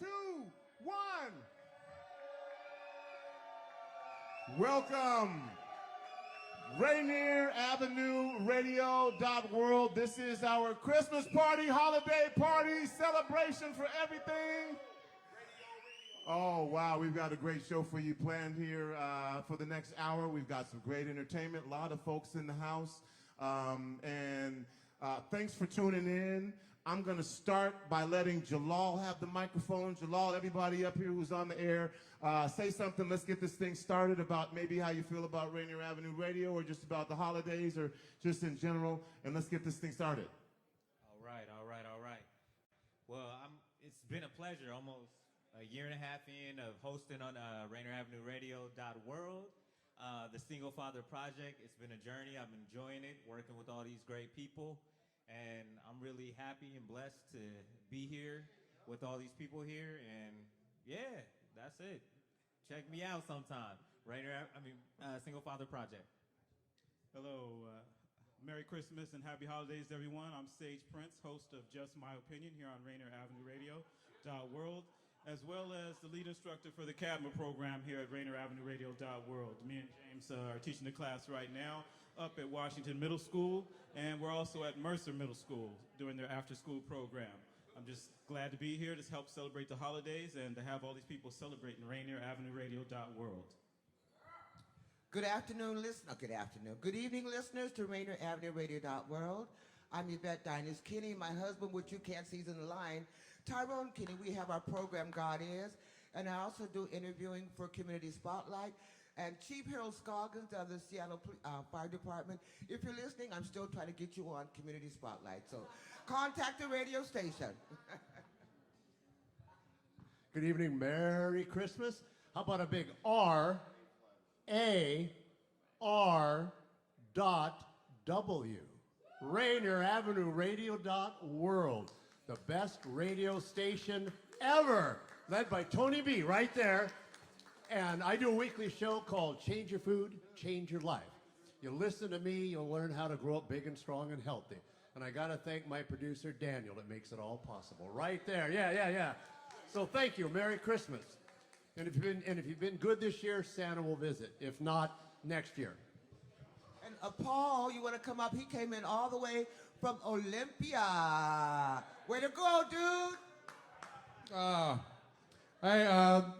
2, 1. Welcome, RainierAvenueRadio.World. This is our Christmas party, holiday party, celebration for everything. Oh, wow, we've got a great show for you planned here for the next hour. We've got some great entertainment, a lot of folks in the house. Thanks for tuning in. I'm going to start by letting Jalal have the microphone. Jalal, everybody up here who's on the air, say something. Let's get this thing started about maybe how you feel about Rainier Avenue Radio or just about the holidays or just in general, and let's get this thing started. All right. Well, it's been a pleasure, almost a year and a half in of hosting on RainierAvenueRadio.World, the Single Father Project. It's been a journey. I'm enjoying it, working with all these great people. And I'm really happy and blessed to be here with all these people here. And yeah, that's it. Check me out sometime. Single Father Project. Hello, Merry Christmas and Happy Holidays, everyone. I'm Sage Prince, host of Just My Opinion here on RainierAvenueRadio.World, as well as the lead instructor for the CADMA program here at RainierAvenueRadio.World. Me and James are teaching the class right now up at Washington Middle School, and we're also at Mercer Middle School doing their after-school program. I'm just glad to be here to help celebrate the holidays and to have all these people celebrating RainierAvenueRadio.World. Good afternoon, Good evening, listeners to RainierAvenueRadio.World. I'm Yvette Diners Kinney. My husband, which you can't see, is in the line, Tyrone Kinney. We have our program, God Is, and I also do interviewing for Community Spotlight. And Chief Harold Scoggins of the Seattle Fire Department. If you're listening, I'm still trying to get you on Community Spotlight. So contact the radio station. Good evening, Merry Christmas. How about a big R-A-R.W? RainierAvenueRadio.World, the best radio station ever, led by Tony B right there. And I do a weekly show called Change Your Food, Change Your Life. You listen to me, you'll learn how to grow up big and strong and healthy. And I got to thank my producer, Daniel, that makes it all possible. Right there, yeah. So thank you, Merry Christmas. And if you've been good this year, Santa will visit. If not, next year. And Paul, you want to come up? He came in all the way from Olympia. Way to go, dude!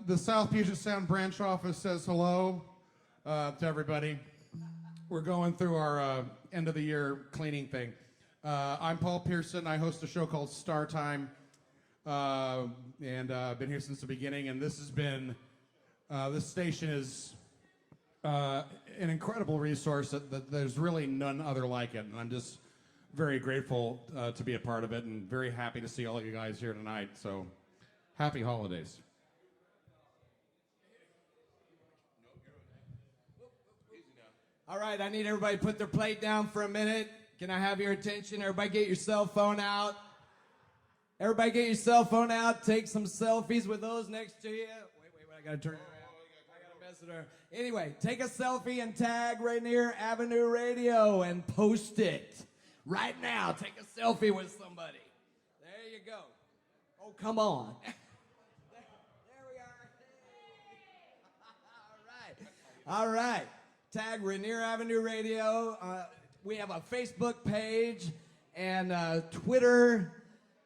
The South Puget Sound branch office says hello to everybody. We're going through our end of the year cleaning thing. I'm Paul Pearson. I host a show called Star Time, and I've been here since the beginning. And this has been this station is an incredible resource that there's really none other like it. And I'm just very grateful to be a part of it, and very happy to see all of you guys here tonight. So, happy holidays. All right, I need everybody to put their plate down for a minute. Can I have your attention? Everybody get your cell phone out. Everybody get your cell phone out. Take some selfies with those next to you. Wait, I got to turn it around. I got to mess it around. Anyway, take a selfie and tag Rainier Avenue Radio and post it. Right now, take a selfie with somebody. There you go. Oh, come on. There we are. All right. Tag Rainier Avenue Radio. We have a Facebook page and Twitter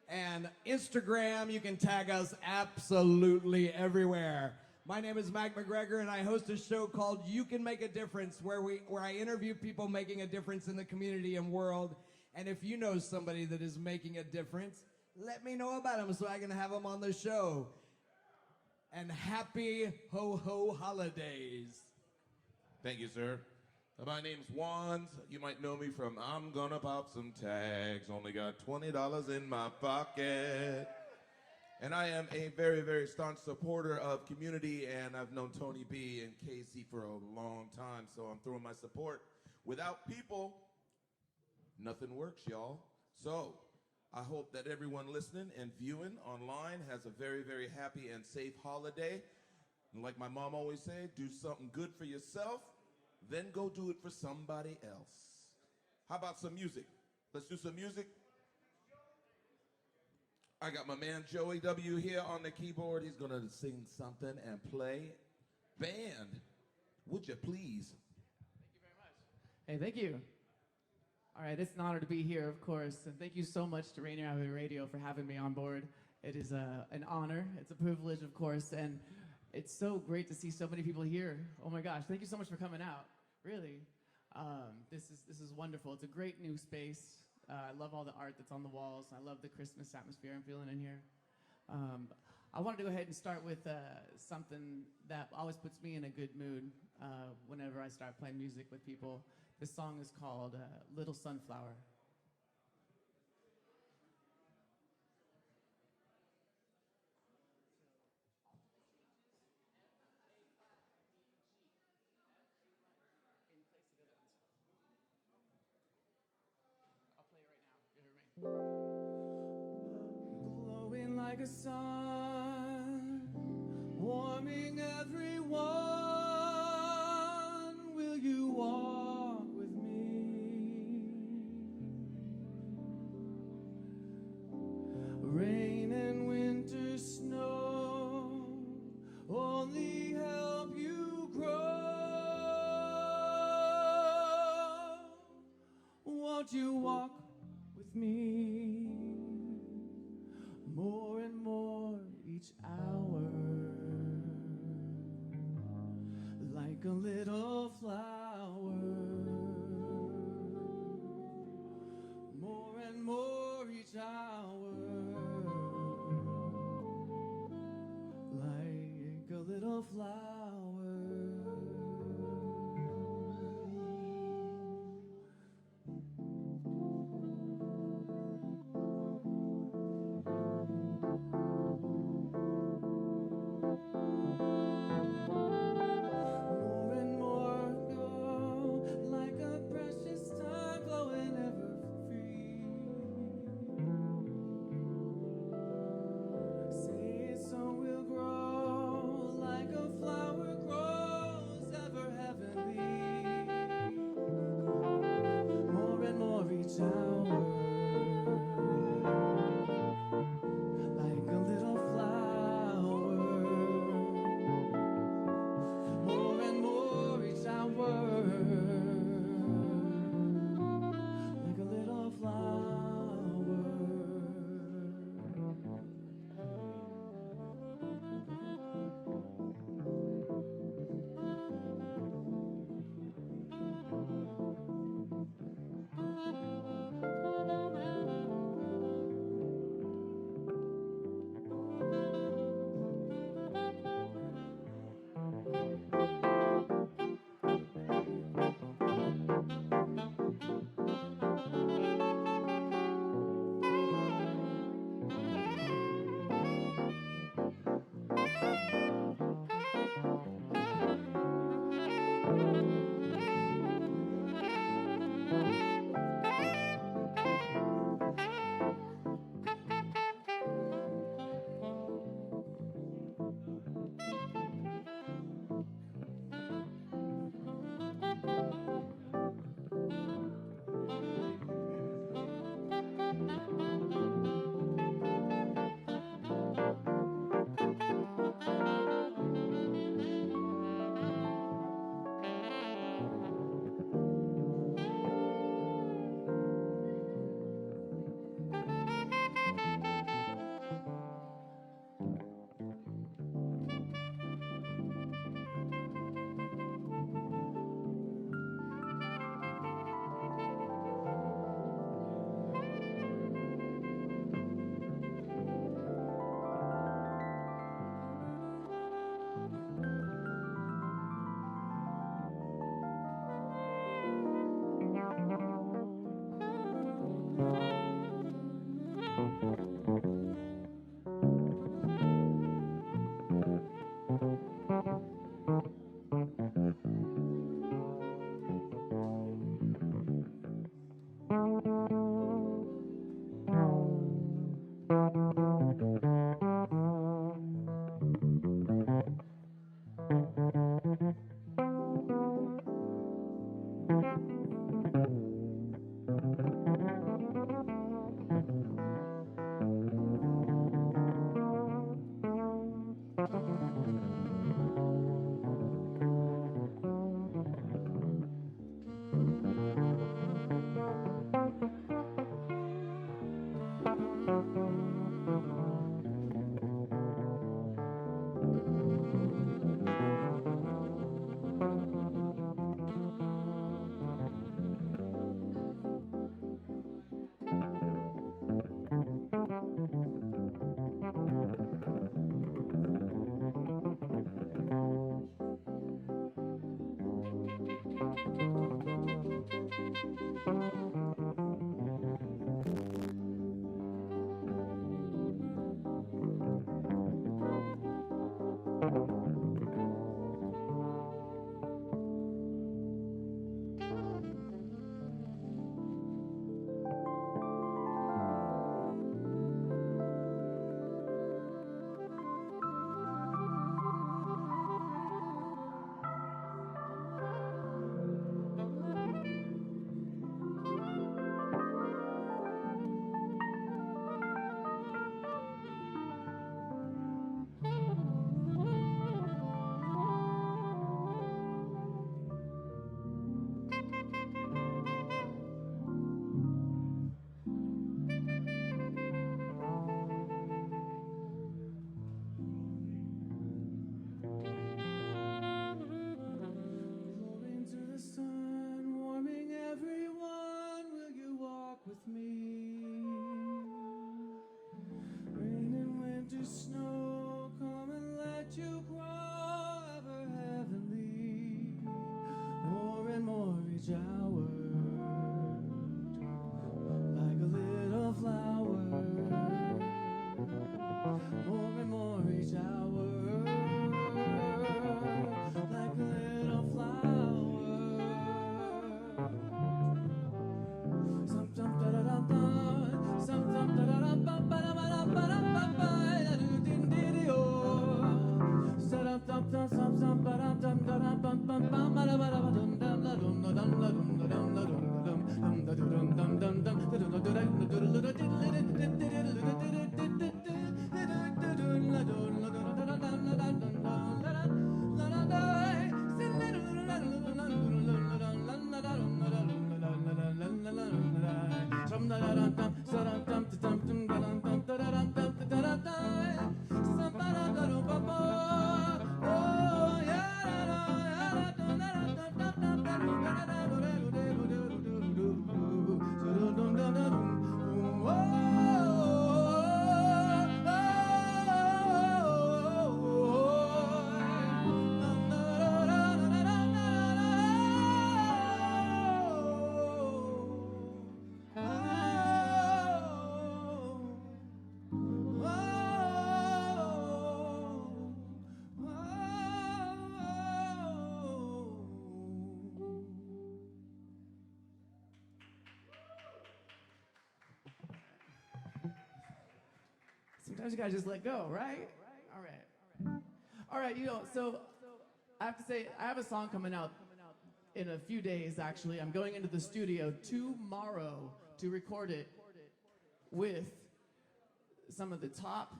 and Instagram. You can tag us absolutely everywhere. My name is Mike McGregor, and I host a show called You Can Make a Difference, where I interview people making a difference in the community and world. And if you know somebody that is making a difference, let me know about them so I can have them on the show. And happy ho-ho holidays. Thank you, sir. My name's Wands. You might know me from I'm Gonna Pop Some Tags. Only got $20 in my pocket. And I am a very, very staunch supporter of community, and I've known Tony B and Casey for a long time, so I'm throwing my support. Without people, nothing works, y'all. So I hope that everyone listening and viewing online has a very, very happy and safe holiday. And like my mom always said, do something good for yourself, then go do it for somebody else. How about some music? Let's do some music. I got my man Joey W. here on the keyboard. He's gonna sing something and play. Band, would you please? Hey, thank you. All right, it's an honor to be here, of course, and thank you so much to Rainier Avenue Radio for having me on board. It is an honor, it's a privilege, of course, and it's so great to see so many people here. Oh my gosh, thank you so much for coming out, really. This is wonderful. It's a great new space. I love all the art that's on the walls. I love the Christmas atmosphere I'm feeling in here. I wanted to go ahead and start with something that always puts me in a good mood whenever I start playing music with people. This song is called Little Sunflower. Glowing like a sun, warming everyone. Will you walk with me? Rain and winter snow only help you grow. Won't you walk with me more and more each hour, like a little flower, more and more each hour, like a little flower. Flower. Sometimes you gotta just let go, right? All right. All right, so I have to say, I have a song coming out in a few days, actually. I'm going into the studio tomorrow to record it with some of the top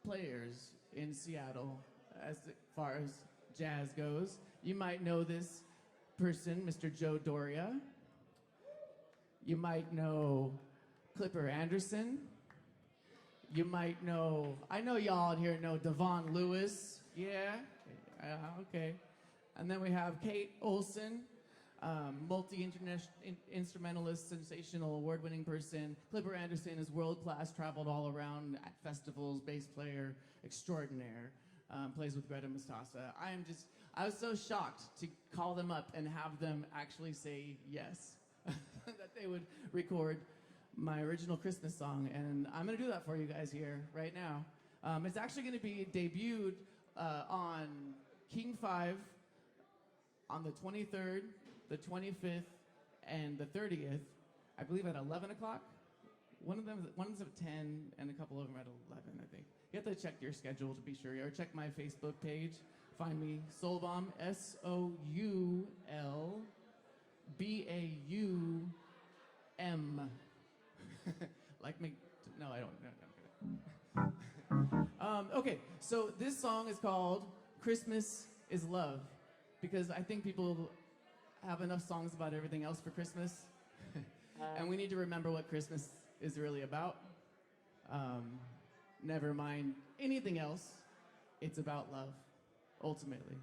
players in Seattle as far as jazz goes. You might know this person, Mr. Joe Doria. You might know Clipper Anderson. You might know, I know y'all in here know Devon Lewis. Yeah? Okay. And then we have Kate Olson, multi-instrumentalist, sensational, award-winning person. Clipper Anderson is world-class, traveled all around at festivals, bass player extraordinaire, plays with Greta Mustasa. I was so shocked to call them up and have them actually say yes, that they would record my original Christmas song, and I'm gonna do that for you guys here right now. It's actually gonna be debuted on King 5 on the 23rd, the 25th, and the 30th, I believe at 11 o'clock. One's at 10, and a couple of them at 11, I think. You have to check your schedule to be sure, or check my Facebook page. Find me, Soulbaum, SOULBAUM. Like me? No, I don't. Okay, so this song is called Christmas is Love, because I think people have enough songs about everything else for Christmas, and we need to remember what Christmas is really about. Never mind anything else, it's about love, ultimately.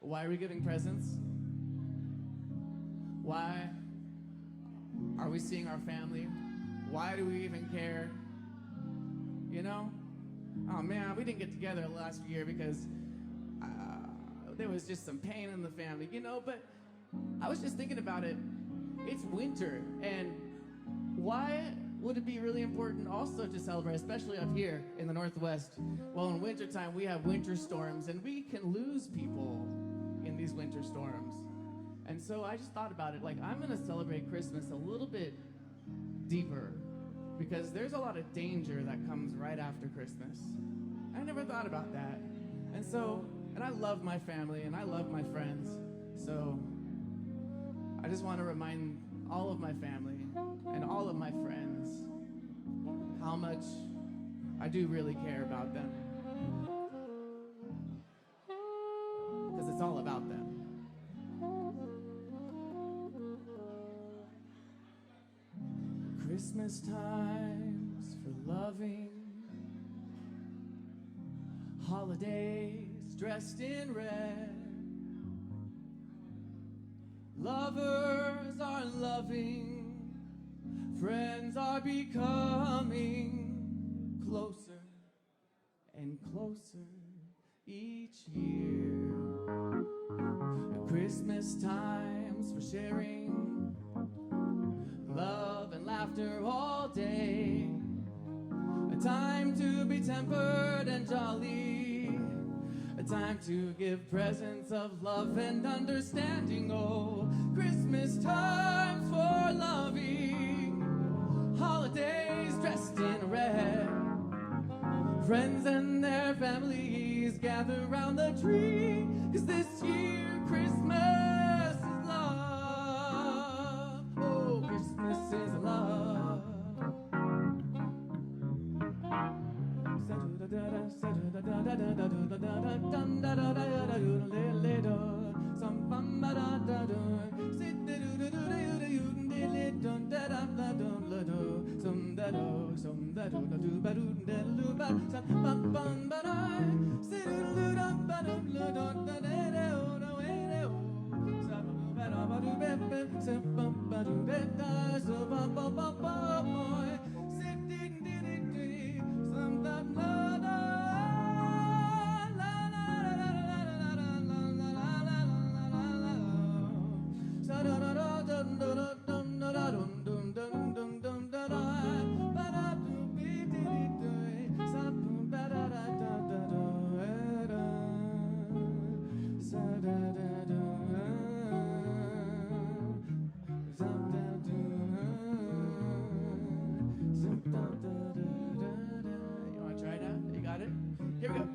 Why are we giving presents? Why are we seeing our family? Why do we even care? You know? Oh man, we didn't get together last year because there was just some pain in the family, you know? But I was just thinking about it. It's winter, and why would it be really important also to celebrate, especially up here in the Northwest? Well, in wintertime, we have winter storms, and we can lose people in these winter storms. And so I just thought about it, like, I'm gonna celebrate Christmas a little bit deeper, because there's a lot of danger that comes right after Christmas. I never thought about that. And I love my family, and I love my friends, so I just want to remind all of my family and all of my friends how much I do really care about them, because it's all about them. Christmas times for loving, holidays dressed in red, lovers are loving, friends are becoming closer and closer each year. Christmas times for sharing love and laughter all day, a time to be tempered and jolly, a time to give presents of love and understanding. Oh, Christmas times for loving, holidays dressed in red, friends and their families families gather round the tree, 'cause this year Christmas is love. Oh, Christmas is love. You want to try it out? You got it? Here we go.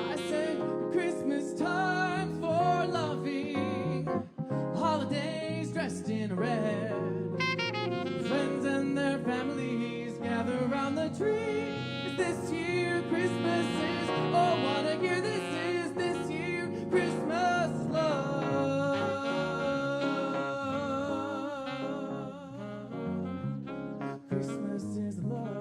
I said Christmas time for loving, holidays dressed in red. Friends and their families gather around the tree. This year Christmas is, oh what a year this is. This year Christmas love. Christmas is love.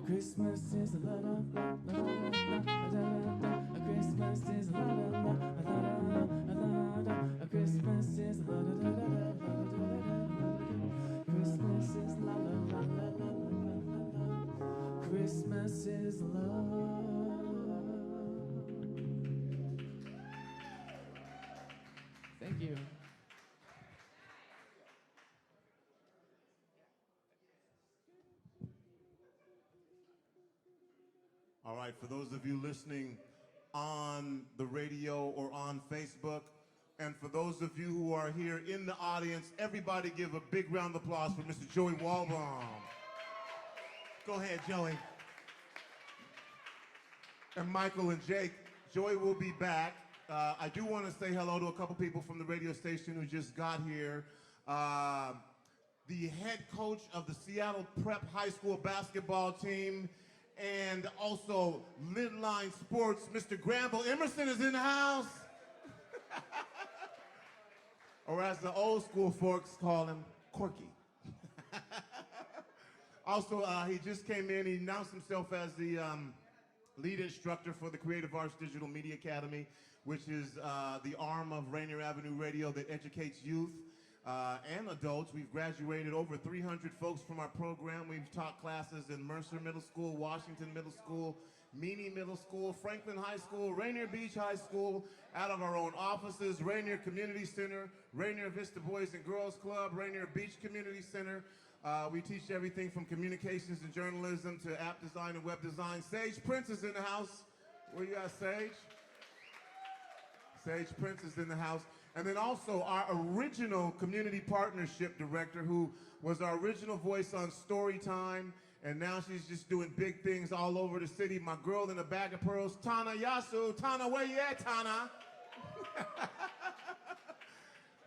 Christmas is a lot of love. Christmas is a lot of love. Christmas is a lot of love. Christmas is la la la la la la. Christmas is love. Thank you. All right, for those of you listening on the radio or on Facebook, and for those of you who are here in the audience, everybody give a big round of applause for Mr. Joey Walbaum. Go ahead, Joey. And Michael and Jake, Joey will be back. I do want to say hello to a couple people from the radio station who just got here. The head coach of the Seattle Prep High School basketball team, and also Lidline Sports, Mr. Granville Emerson is in the house. Or as the old school folks call him, Corky. Also, he just came in, he announced himself as the lead instructor for the Creative Arts Digital Media Academy, which is the arm of Rainier Avenue Radio that educates youth and adults. We've graduated over 300 folks from our program. We've taught classes in Mercer Middle School, Washington Middle School, Meany Middle School, Franklin High School, Rainier Beach High School, out of our own offices, Rainier Community Center, Rainier Vista Boys and Girls Club, Rainier Beach Community Center. We teach everything from communications and journalism to app design and web design. Sage Prince is in the house. Where you at, Sage? Sage Prince is in the house. And then also our original community partnership director who was our original voice on Storytime, and now she's just doing big things all over the city. My girl in a bag of pearls, Tana Yasu. Tana, where you at, Tana?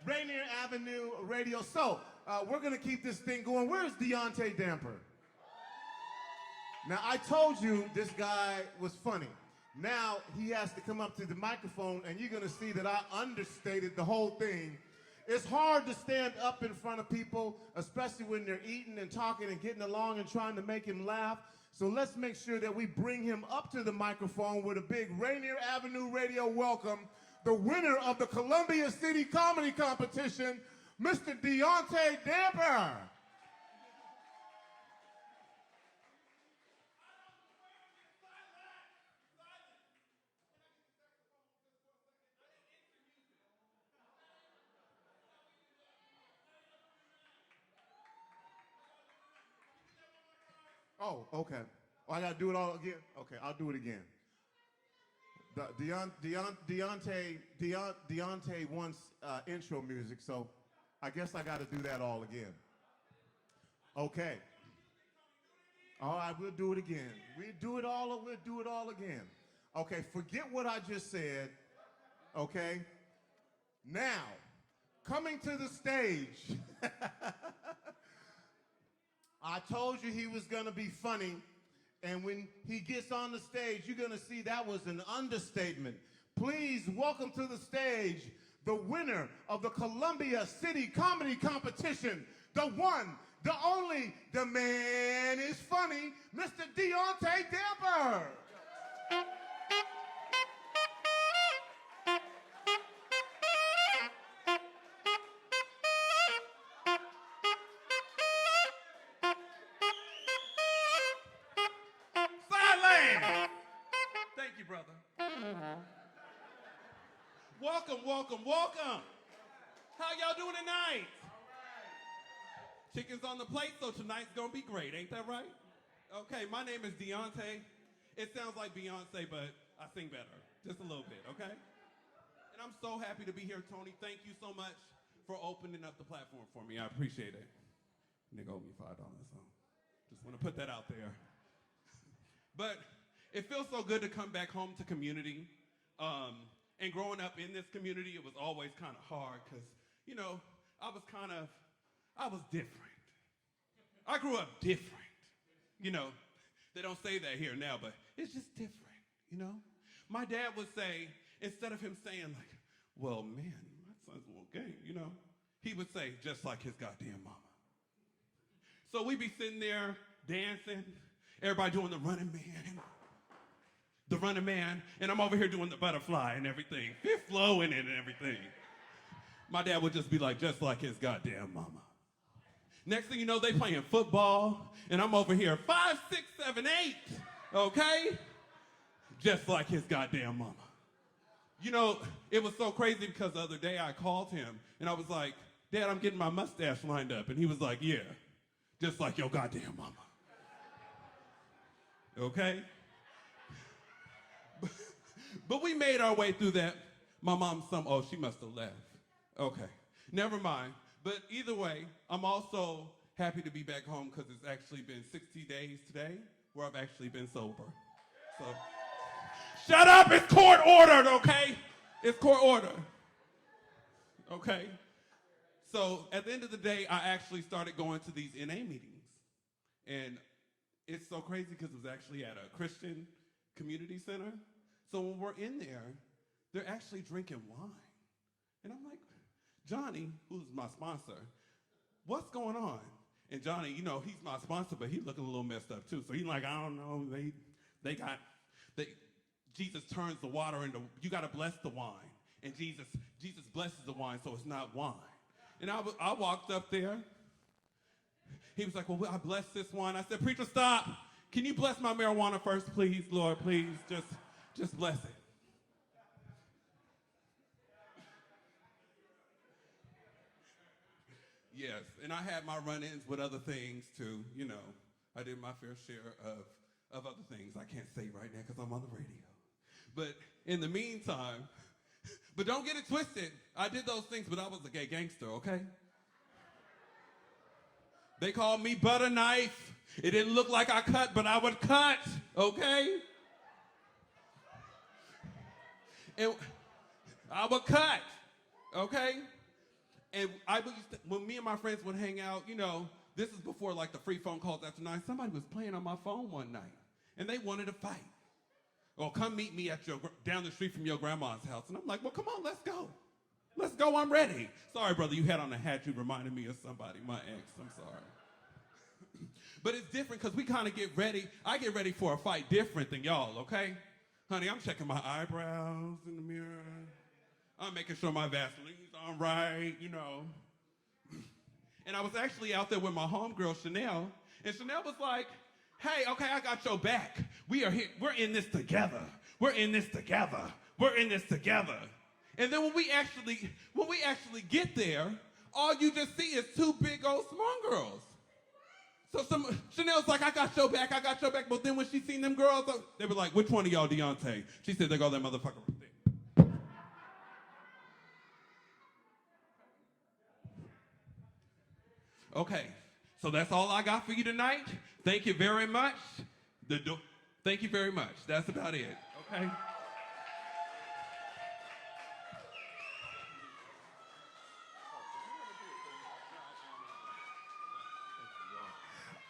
Rainier Avenue Radio. So, we're going to keep this thing going. Where's Deaunte Damper? Now, I told you this guy was funny. Now, he has to come up to the microphone, and you're going to see that I understated the whole thing. It's hard to stand up in front of people, especially when they're eating and talking and getting along and trying to make him laugh. So let's make sure that we bring him up to the microphone with a big Rainier Avenue Radio welcome. The winner of the Columbia City Comedy Competition, Mr. Deaunte Damper. Oh, okay. Oh, I got to do it all again? Okay, I'll do it again. Deaunte wants intro music, so I guess I got to do that all again. Okay. All right, we'll do it again. We'll do it all again. Okay, forget what I just said. Okay? Now, coming to the stage. I told you he was going to be funny, and when he gets on the stage, you're going to see that was an understatement. Please welcome to the stage the winner of the Columbia City Comedy Competition, the one, the only, the man is funny, Mr. Deaunte Damper. Thank you, brother. Welcome. How y'all doing tonight? Chicken's on the plate, so tonight's gonna be great, ain't that right? Okay, my name is Deaunte. It sounds like Beyonce, but I sing better, just a little bit, okay? And I'm so happy to be here, Tony. Thank you so much for opening up the platform for me. I appreciate it. Nigga owed me $5, so just want to put that out there. But it feels so good to come back home to community. And growing up in this community, it was always kind of hard because, you know, I was different. I grew up different. You know, they don't say that here now, but it's just different, you know? My dad would say, instead of him saying like, well, man, my son's a little gay, you know? He would say, just like his goddamn mama. So we'd be sitting there dancing, everybody doing the running man, and I'm over here doing the butterfly and everything, fifth flowing and everything. My dad would just be like, just like his goddamn mama. Next thing you know, they playing football, and I'm over here, 5, 6, 7, 8, okay? Just like his goddamn mama. You know, it was so crazy because the other day I called him, and I was like, Dad, I'm getting my mustache lined up. And he was like, yeah, just like your goddamn mama. Okay? But we made our way through that. My mom, oh, she must have left. Okay, never mind. But either way, I'm also happy to be back home because it's actually been 60 days today where I've actually been sober. So, shut up, it's court ordered, okay? It's court ordered. Okay? So at the end of the day, I actually started going to these NA meetings. And it's so crazy because it was actually at a Christian community center. So when we're in there, they're actually drinking wine. And I'm like, Johnny, who's my sponsor, what's going on? And Johnny, you know, he's my sponsor, but he's looking a little messed up too. So he's like, I don't know, Jesus turns the water into, you gotta bless the wine. And Jesus blesses the wine, so it's not wine. And I walked up there. He was like, well, I bless this wine. I said, preacher, stop. Can you bless my marijuana first, please, Lord, please? Just bless it. Yes, and I had my run-ins with other things too, you know. I did my fair share of other things I can't say right now because I'm on the radio. But in the meantime, But don't get it twisted. I did those things, but I was a gay gangster, okay? They called me butter knife. It didn't look like I cut, but I would cut, okay? And I would cut, okay? And when me and my friends would hang out, you know, this is before like the free phone calls after 9. Somebody was playing on my phone one night, and they wanted to fight. Or come meet me at down the street from your grandma's house. And I'm like, well, come on, let's go. Let's go, I'm ready. Sorry, brother, you had on a hat. You reminded me of somebody, my ex. I'm sorry. But it's different because we kind of get ready. I get ready for a fight different than y'all, okay? Honey, I'm checking my eyebrows in the mirror. I'm making sure my Vaseline's on right, you know. And I was actually out there with my homegirl, Chanel. And Chanel was like, hey, okay, I got your back. We are here. We're in this together. We're in this together. We're in this together. And then when we actually get there, all you just see is 2 big old small girls. So Chanel's like, I got your back, I got your back. But then when she seen them girls, they were like, which one of y'all Deaunte? She said, they go that motherfucker right there. Okay, so that's all I got for you tonight. Thank you very much. Thank you very much. That's about it, okay?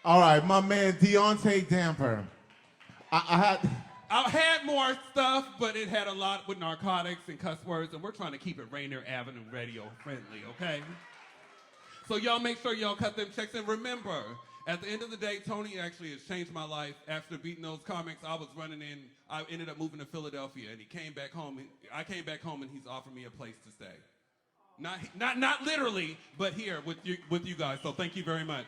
All right, my man Deaunte Damper. I had more stuff, but it had a lot with narcotics and cuss words, and we're trying to keep it Rainier Avenue Radio friendly, okay? So y'all make sure y'all cut them checks. And remember, at the end of the day, Tony actually has changed my life. After beating those comics, I ended up moving to Philadelphia, and he came back home. I came back home, and he's offered me a place to stay. Not literally, but here with you guys. So thank you very much.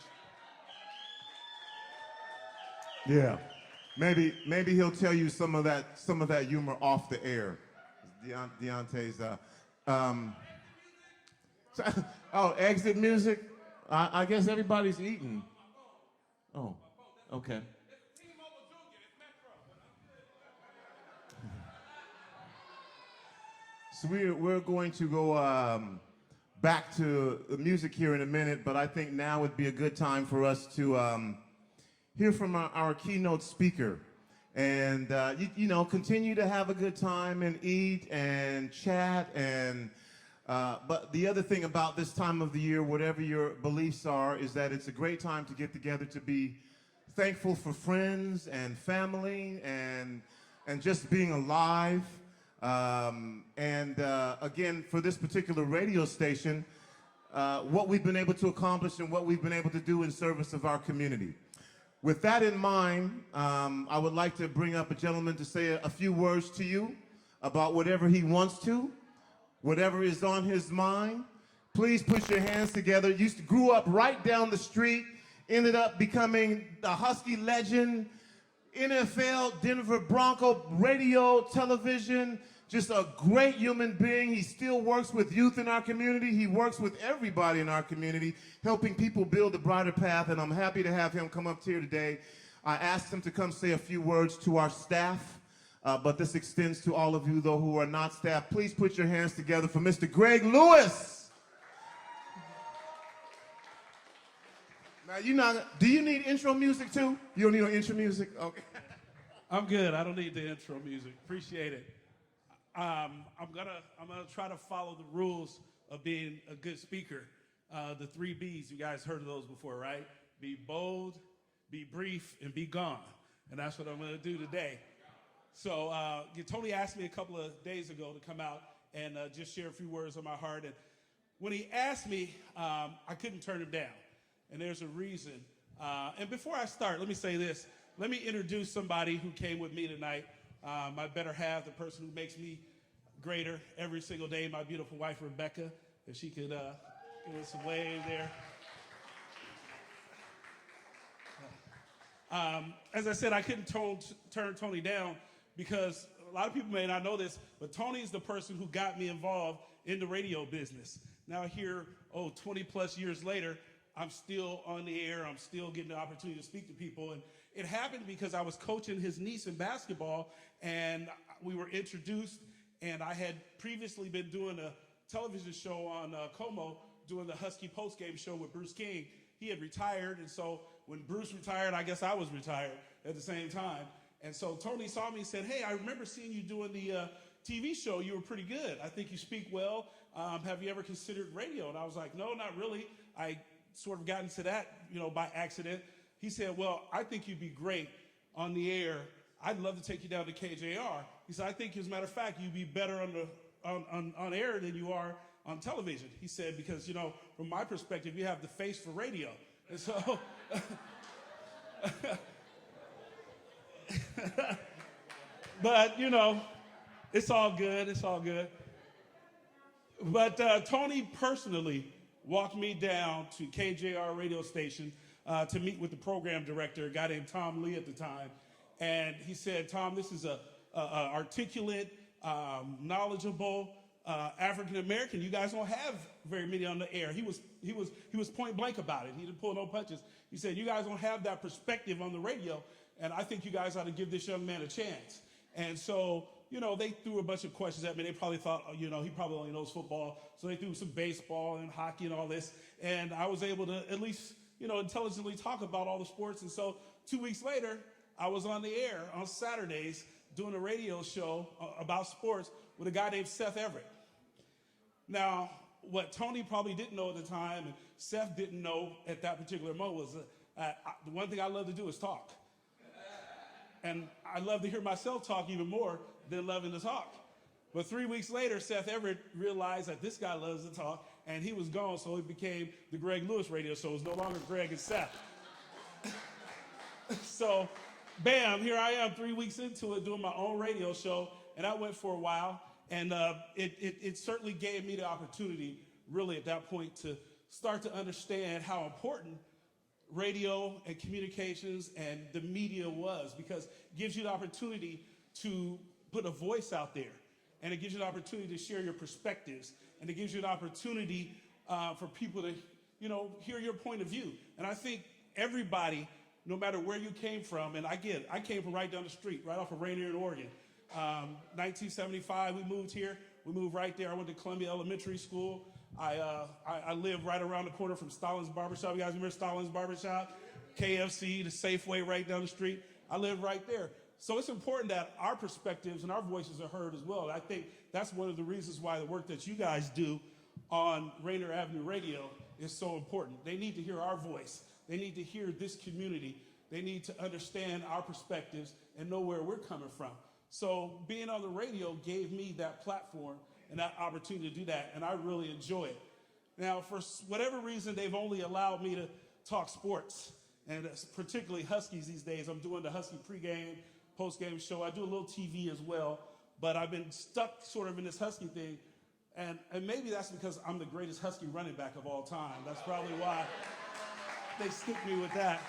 Yeah, maybe he'll tell you some of that humor off the air. Deaunte's. Exit music. I guess everybody's eating. Oh, okay. So we're going to go back to the music here in a minute, but I think now would be a good time for us to hear from our keynote speaker, and continue to have a good time and eat and chat and. But the other thing about this time of the year, whatever your beliefs are, is that it's a great time to get together to be thankful for friends and family and just being alive. Again, for this particular radio station, what we've been able to accomplish and what we've been able to do in service of our community. With that in mind, I would like to bring up a gentleman to say a few words to you about whatever he wants to. Whatever is on his mind, please put your hands together. Grew up right down the street, ended up becoming a Husky legend, NFL, Denver Bronco, radio, television, just a great human being. He still works with youth in our community. He works with everybody in our community, helping people build a brighter path, and I'm happy to have him come up here today. I asked him to come say a few words to our staff. But this extends to all of you, though, who are not staff. Please put your hands together for Mr. Greg Lewis. Now, do you need intro music, too? You don't need no intro music? Okay. I'm good. I don't need the intro music. Appreciate it. I'm gonna try to follow the rules of being a good speaker. The 3 B's, you guys heard of those before, right? Be bold, be brief, and be gone. And that's what I'm gonna do today. So Tony asked me a couple of days ago to come out and just share a few words on my heart. And when he asked me, I couldn't turn him down. And there's a reason. And before I start, let me say this. Let me introduce somebody who came with me tonight. My better half, the person who makes me greater every single day, my beautiful wife, Rebecca. If she could give us a wave there. As I said, I couldn't turn Tony down, because a lot of people may not know this, but Tony's the person who got me involved in the radio business. Now here, 20 plus years later, I'm still on the air. I'm still getting the opportunity to speak to people. And it happened because I was coaching his niece in basketball, and we were introduced, And I had previously been doing a television show on Como, doing the Husky postgame show with Bruce King. He had retired, and so when Bruce retired, I guess I was retired at the same time. And so Tony saw me and said, hey, I remember seeing you doing the TV show. You were pretty good. I think you speak well. Have you ever considered radio? And I was like, no, not really. I sort of got into that, by accident. He said, well, I think you'd be great on the air. I'd love to take you down to KJR. He said, I think, as a matter of fact, you'd be better on air than you are on television. He said, because, from my perspective, you have the face for radio. And so, but, it's all good. It's all good. But Tony personally walked me down to KJR radio station to meet with the program director, a guy named Tom Lee at the time. And he said, Tom, this is a articulate, knowledgeable African-American. You guys don't have very many on the air. He was point blank about it. He didn't pull no punches. He said, you guys don't have that perspective on the radio, and I think you guys ought to give this young man a chance. And so, they threw a bunch of questions at me. They probably thought, he probably only knows football. So they threw some baseball and hockey and all this. And I was able to at least, intelligently talk about all the sports. And so 2 weeks later, I was on the air on Saturdays doing a radio show about sports with a guy named Seth Everett. Now, what Tony probably didn't know at the time, and Seth didn't know at that particular moment, was the one thing I love to do is talk. And I love to hear myself talk even more than loving to talk. But 3 weeks later, Seth Everett realized that this guy loves to talk, and he was gone, so it became the Greg Lewis radio show. It was no longer Greg and Seth. So, bam, here I am 3 weeks into it doing my own radio show, and I went for a while, and it certainly gave me the opportunity, really at that point, to start to understand how important radio and communications and the media was, because it gives you the opportunity to put a voice out there, and it gives you an opportunity to share your perspectives, and it gives you an opportunity for people to, hear your point of view. And I think everybody, no matter where you came from, and I came from right down the street, right off of Rainier in Oregon. 1975, we moved here. We moved right there. I went to Columbia Elementary School. I live right around the corner from Stalin's Barbershop. You guys remember Stalin's Barbershop? KFC, the Safeway right down the street. I live right there. So it's important that our perspectives and our voices are heard as well. I think that's one of the reasons why the work that you guys do on Rainier Avenue Radio is so important. They need to hear our voice. They need to hear this community. They need to understand our perspectives and know where we're coming from. So being on the radio gave me that platform and that opportunity to do that, and I really enjoy it. Now, for whatever reason, they've only allowed me to talk sports, and particularly Huskies these days. I'm doing the Husky pregame, postgame show. I do a little TV as well, but I've been stuck sort of in this Husky thing, and maybe that's because I'm the greatest Husky running back of all time. That's probably why they stick me with that.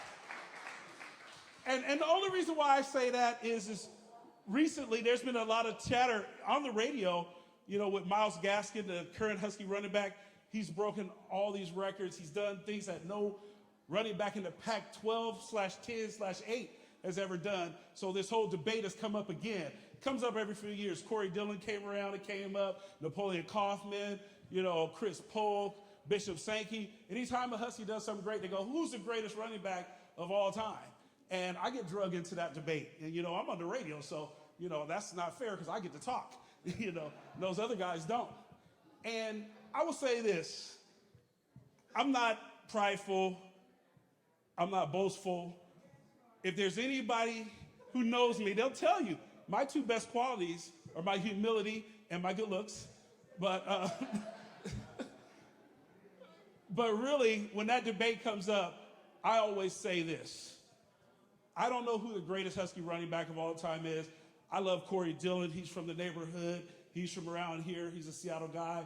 And the only reason why I say that is recently there's been a lot of chatter on the radio, with Myles Gaskin, the current Husky running back. He's broken all these records. He's done things that no running back in the Pac-12/10/8 has ever done. So this whole debate has come up again. It comes up every few years. Corey Dillon came around, it came up. Napoleon Kaufman, Chris Polk, Bishop Sankey. Anytime a Husky does something great, they go, who's the greatest running back of all time? And I get drugged into that debate. And, I'm on the radio, so, that's not fair because I get to talk. Those other guys don't. And I will say this. I'm not prideful. I'm not boastful. If there's anybody who knows me, they'll tell you my two best qualities are my humility and my good looks. But really, when that debate comes up, I always say this. I don't know who the greatest Husky running back of all time is. I love Corey Dillon. He's from the neighborhood. He's from around here. He's a Seattle guy.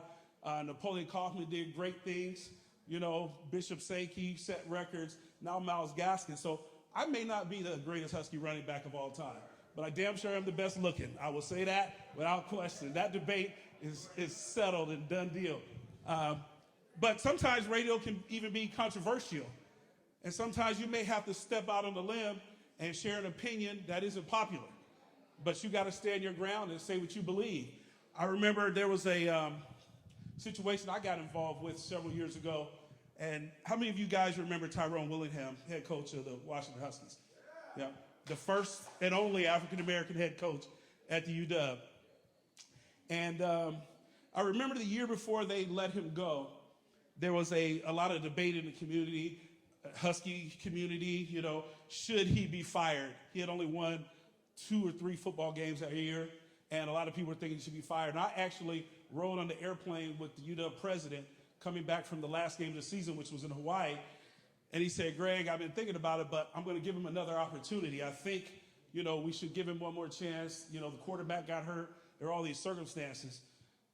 Napoleon Kaufman did great things. Bishop Sankey set records. Now Myles Gaskin. So I may not be the greatest Husky running back of all time, but I damn sure am the best looking. I will say that without question. That debate is settled and done deal. But sometimes radio can even be controversial. And sometimes you may have to step out on the limb and share an opinion that isn't popular. But you got to stand your ground and say what you believe. I remember there was a situation I got involved with several years ago. And how many of you guys remember Tyrone Willingham, head coach of the Washington Huskies? Yeah, the first and only African-American head coach at the UW. And I remember the year before they let him go, there was a lot of debate in the community, Husky community, you know, should he be fired? He had only won 2 or 3 football games that year, and a lot of people were thinking he should be fired. And I actually rode on the airplane with the UW president coming back from the last game of the season, which was in Hawaii. And he said, Greg, I've been thinking about it, but I'm going to give him another opportunity. I think, you know, we should give him one more chance. You know, the quarterback got hurt. There are all these circumstances.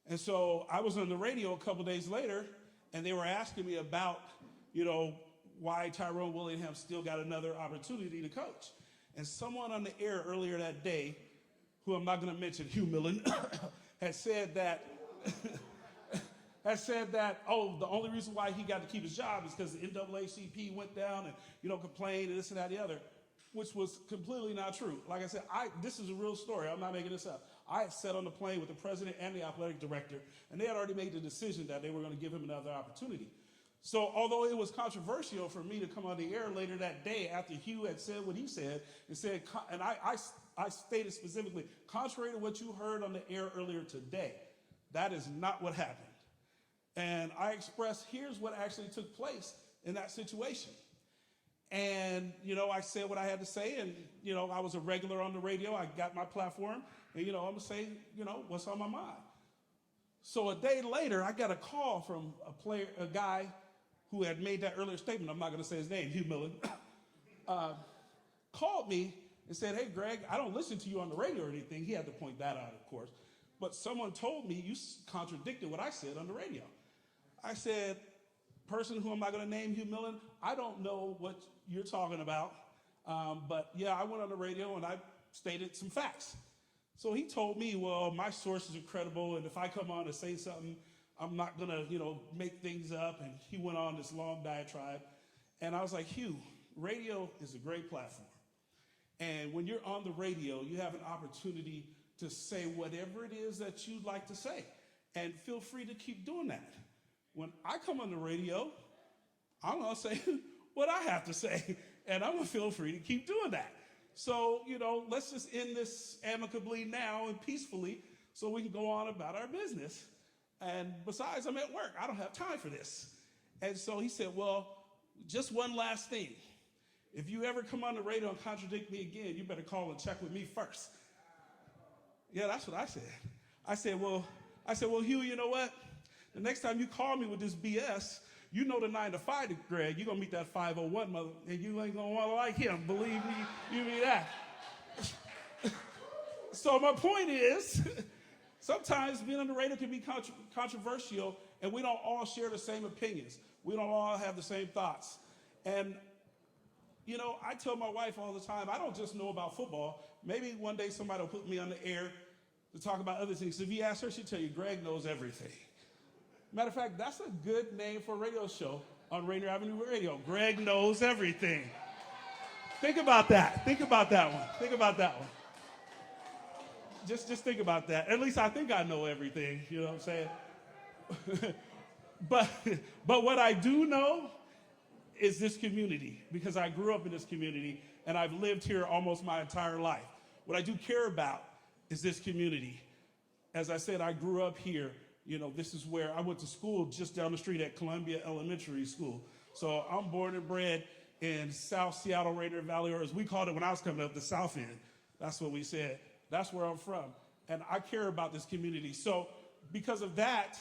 And so I was on the radio a couple days later, and they were asking me about, you know, why Tyrone Willingham still got another opportunity to coach. And someone on the air earlier that day, who I'm not going to mention, Hugh Millen, had said that, oh, the only reason why he got to keep his job is because the NAACP went down and, you know, complained and this and that and the other, which was completely not true. Like I said, this is a real story. I'm not making this up. I had sat on the plane with the president and the athletic director, and they had already made the decision that they were going to give him another opportunity. So although it was controversial for me to come on the air later that day after Hugh had said what he said, and I stated specifically, contrary to what you heard on the air earlier today, that is not what happened. And I expressed, here's what actually took place in that situation. And, you know, I said what I had to say, and, you know, I was a regular on the radio. I got my platform, and, you know, I'm going to say, you know, what's on my mind. So a day later, I got a call from a guy who had made that earlier statement. I'm not going to say his name, Hugh Millen, called me and said, hey, Greg, I don't listen to you on the radio or anything. He had to point that out, of course. But someone told me you contradicted what I said on the radio. I said, person who I'm not going to name, Hugh Millen, I don't know what you're talking about. But, yeah, I went on the radio and I stated some facts. So he told me, well, my sources are credible, and if I come on and say something, I'm not going to, you know, make things up. And he went on this long diatribe. And I was like, Hugh, radio is a great platform. And when you're on the radio, you have an opportunity to say whatever it is that you'd like to say. And feel free to keep doing that. When I come on the radio, I'm going to say what I have to say. And I'm going to feel free to keep doing that. So, you know, let's just end this amicably now and peacefully so we can go on about our business. And besides, I'm at work. I don't have time for this. And so he said, well, just one last thing. If you ever come on the radio and contradict me again, you better call and check with me first. Yeah, that's what I said. I said, well, Hugh, you know what? The next time you call me with this BS, you know the 9 to 5, Greg. You're going to meet that 501 mother, and you ain't going to want to like him. Believe me, you mean that. So my point is, sometimes being on the radio can be controversial, and we don't all share the same opinions. We don't all have the same thoughts. And, you know, I tell my wife all the time, I don't just know about football. Maybe one day somebody will put me on the air to talk about other things. If you ask her, she'll tell you, Greg knows everything. Matter of fact, that's a good name for a radio show on Rainier Avenue Radio. Greg knows everything. Think about that. Think about that one. Think about that one. Just think about that. At least I think I know everything. You know what I'm saying? But what I do know is this community, because I grew up in this community and I've lived here almost my entire life. What I do care about is this community. As I said, I grew up here. You know, this is where I went to school just down the street at Columbia Elementary School. So I'm born and bred in South Seattle, Rainier Valley, or as we called it when I was coming up, the South End. That's what we said. That's where I'm from. And I care about this community. So because of that,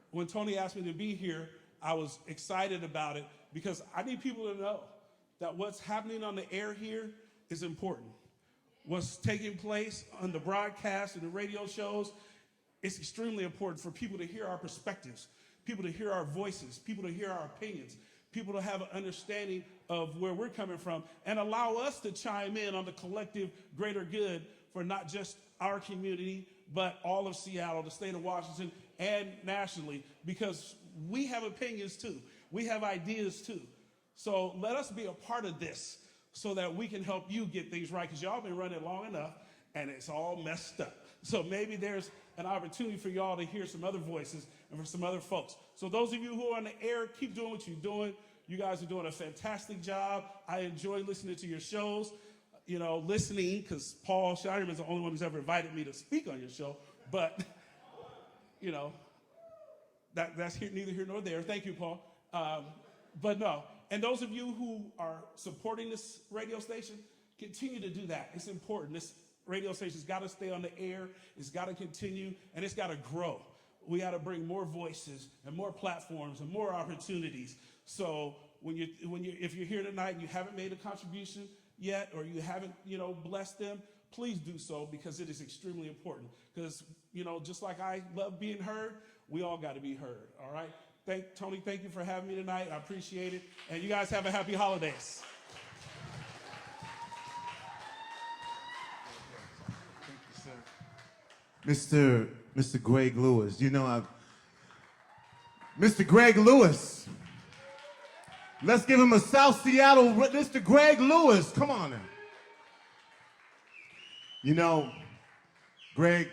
when Tony asked me to be here, I was excited about it because I need people to know that what's happening on the air here is important. What's taking place on the broadcast and the radio shows, it's extremely important for people to hear our perspectives, people to hear our voices, people to hear our opinions, people to have an understanding of where we're coming from and allow us to chime in on the collective greater good for not just our community, but all of Seattle, the state of Washington, and nationally, because we have opinions too. We have ideas too. So let us be a part of this so that we can help you get things right, because y'all been running long enough and it's all messed up. So maybe there's an opportunity for y'all to hear some other voices and for some other folks. So those of you who are on the air, keep doing what you're doing. You guys are doing a fantastic job. I enjoy listening to your shows, you know, listening, because Paul Scheiderman is the only one who's ever invited me to speak on your show. But, you know, that's neither here nor there. Thank you, Paul. But no, and those of you who are supporting this radio station, continue to do that. It's important. This radio station's got to stay on the air. It's got to continue, and it's got to grow. We got to bring more voices and more platforms and more opportunities. So if you're here tonight and you haven't made a contribution yet, or you haven't, you know, blessed them, please do so, because it is extremely important. Because, you know, just like I love being heard, we all got to be heard. All right. Tony, thank you for having me tonight. I appreciate it. And you guys have a happy holidays. Mr. Greg Lewis. You know, Mr. Greg Lewis. Let's give him a South Seattle, Mr. Greg Lewis. Come on now. You know, Greg,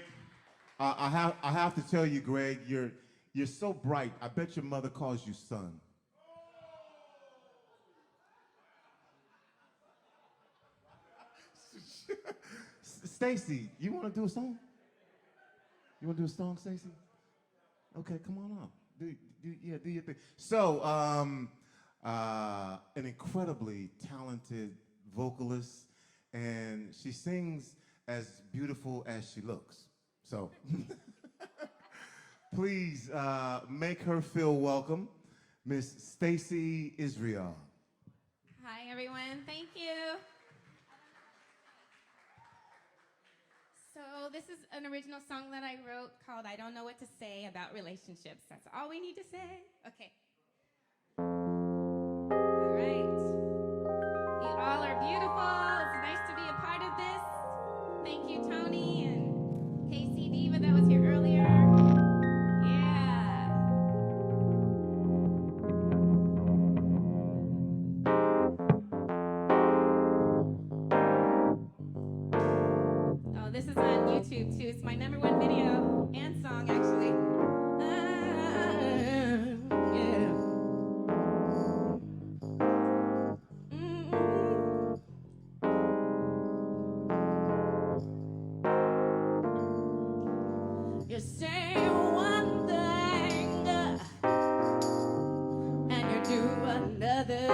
I have to tell you, Greg, you're so bright. I bet your mother calls you son. Stacey, you want to do a song? You want to do a song, Stacey? Okay, come on up. Do your thing. So, an incredibly talented vocalist, and she sings as beautiful as she looks. So, please make her feel welcome, Miss Stacey Israel. Hi, everyone. Thank you. So this is an original song that I wrote called I Don't Know What to Say about relationships. That's all we need to say. Okay. All right. You all are beautiful. It's nice to be a part of this. Thank you, Tony and Casey Diva that was here earlier. This is on YouTube too. It's my #1 video and song, actually. Yeah. You say one thing and you do another.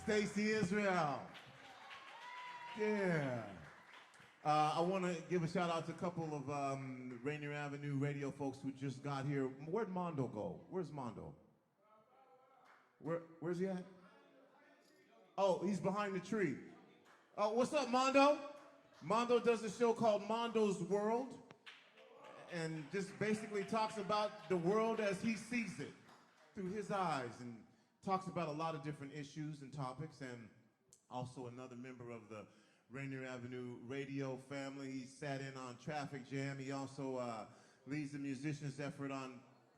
Stacey Israel. Yeah. I want to give a shout out to a couple of Rainier Avenue radio folks who just got here. Where'd Mondo go? Where's Mondo? Where's he at? Oh, he's behind the tree. Oh, what's up, Mondo? Mondo does a show called Mondo's World, and just basically talks about the world as he sees it through his eyes, and talks about a lot of different issues and topics, and also another member of the Rainier Avenue radio family. He sat in on Traffic Jam. He also leads the musicians effort on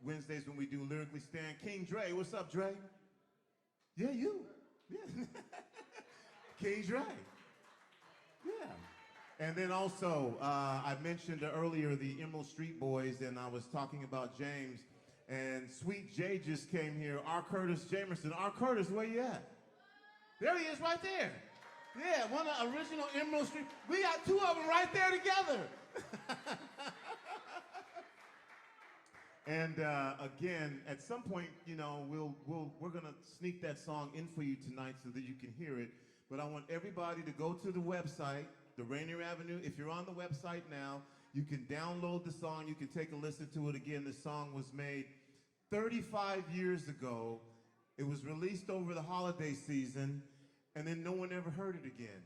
Wednesdays when we do Lyrically Stand. King Dre, what's up, Dre? Yeah, you. Yeah. King Dre. Yeah. And then also, I mentioned earlier the Emerald Street Boys, and I was talking about James. And Sweet J just came here. R. Curtis Jamerson. R. Curtis, where you at? There he is, right there. Yeah, one of the original Emerald Street. We got two of them right there together. And again, at some point, you know, we're gonna sneak that song in for you tonight so that you can hear it. But I want everybody to go to the website, the Rainier Avenue. If you're on the website now, you can download the song. You can take a listen to it again. The song was made 35 years ago. It was released over the holiday season, and then no one ever heard it again.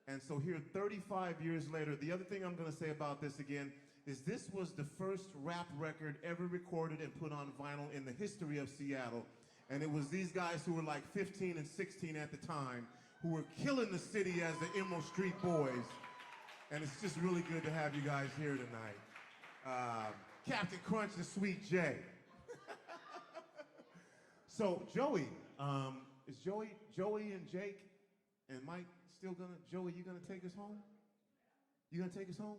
And so here, 35 years later, the other thing I'm going to say about this again is this was the first rap record ever recorded and put on vinyl in the history of Seattle. And it was these guys who were like 15 and 16 at the time who were killing the city as the Emerald Street Boys. And it's just really good to have you guys here tonight. Captain Crunch and Sweet J. So Joey, is Joey and Jake and Mike still gonna, Joey, you gonna take us home? You gonna take us home?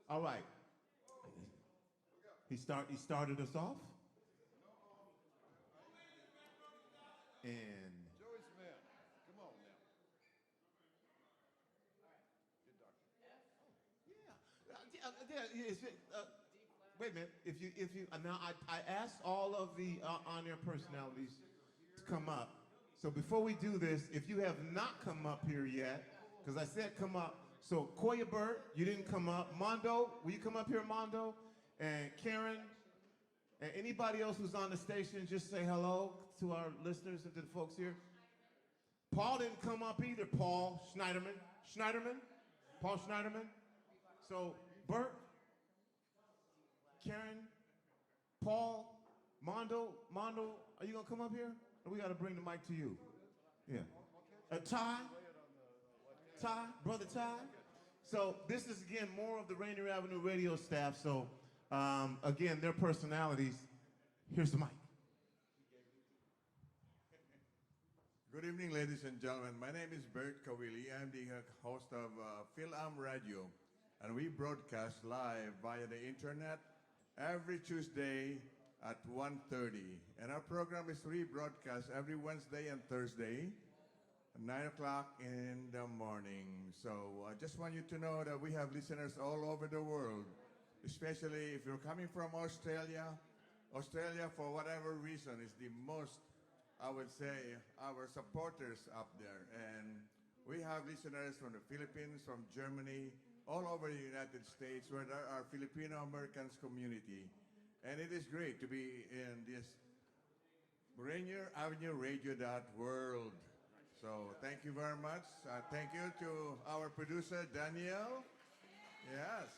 All right. He started us off. And Joey Smith, come on now. Wait a minute. If you now I asked all of the on-air personalities to come up. So before we do this, if you have not come up here yet, because I said come up. So Koya Burt, you didn't come up. Mondo, will you come up here, Mondo? And Karen, and anybody else who's on the station, just say hello to our listeners and to the folks here. Paul didn't come up either. Paul Schneiderman, Paul Schneiderman. So Burt, Karen, Paul, Mondo, are you gonna come up here? Or we gotta bring the mic to you? Yeah. Ty, brother Ty. So this is again more of the Rainier Avenue radio staff. So again, their personalities. Here's the mic. Good evening, ladies and gentlemen. My name is Bert Kawili. I'm the host of Phil-Am Radio, and we broadcast live via the internet every Tuesday at 1:30. And our program is rebroadcast every Wednesday and Thursday at 9 o'clock in the morning. So I just want you to know that we have listeners all over the world, especially if you're coming from Australia. Australia, for whatever reason, is the most, I would say, our supporters up there. And we have listeners from the Philippines, from Germany, all over the United States, where there are Filipino Americans community. And it is great to be in this RainierAvenueRadio.World. So thank you very much. Thank you to our producer, Danielle. Yes.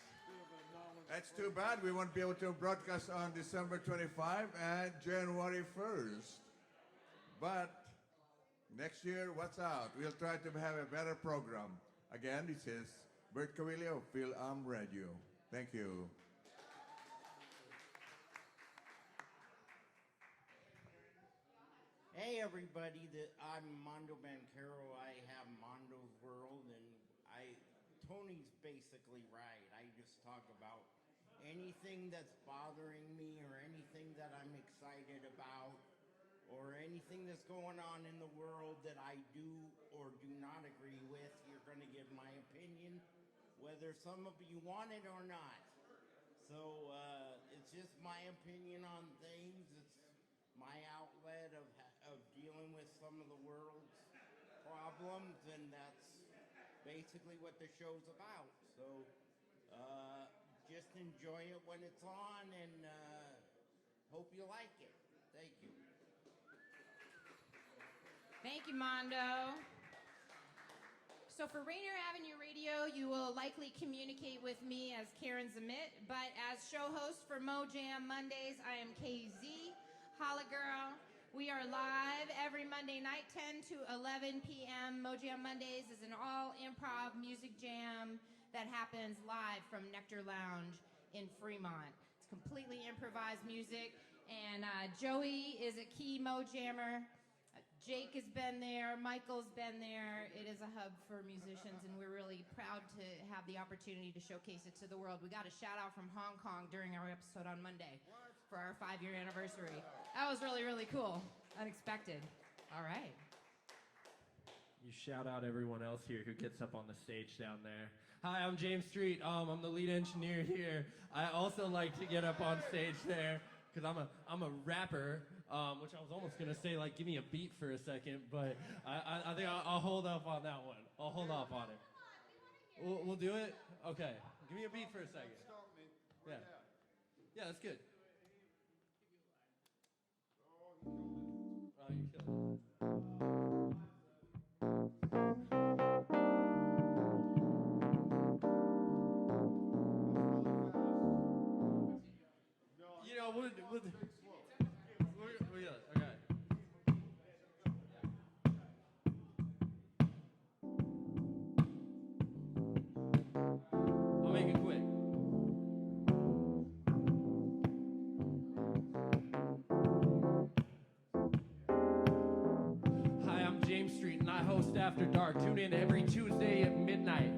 It's too bad we won't be able to broadcast on December 25 and January 1st. But next year, what's out? We'll try to have a better program. Again, this is Bert Kawili of Phil-Am Radio. Thank you. Hey everybody, I'm Mondo Bancaro. I have Mondo's World, and Tony's basically right. I just talk about anything that's bothering me or anything that I'm excited about or anything that's going on in the world that I do or do not agree with. You're going to give my opinion, whether some of you want it or not. So it's just my opinion on things. It's my outlet of dealing with some of the world's problems, and that's basically what the show's about. So just enjoy it when it's on, and hope you like it. Thank you. Thank you, Mondo. So for Rainier Avenue Radio, you will likely communicate with me as Karen Zamit, but as show host for Mojam Mondays, I am KZ, Holla Girl. We are live every Monday night, 10 to 11 p.m. Mojam Mondays is an all-improv music jam that happens live from Nectar Lounge in Fremont. It's completely improvised music, and Joey is a key Mojammer. Jake has been there, Michael's been there. It is a hub for musicians, and we're really proud to have the opportunity to showcase it to the world. We got a shout out from Hong Kong during our episode on Monday for our 5-year anniversary. That was really, really cool. Unexpected. All right. You shout out everyone else here who gets up on the stage down there. Hi, I'm James Street. I'm the lead engineer here. I also like to get up on stage there because I'm a rapper, which I was almost gonna say like give me a beat for a second, but I think I'll hold up on that one. I'll hold off on it. We'll do it. Okay, give me a beat for a second. Yeah, yeah, that's good. Oh, you killed it. You know, we'll okay. I'll make it quick. Hi, I'm James Street, and I host After Dark. Tune in every Tuesday at midnight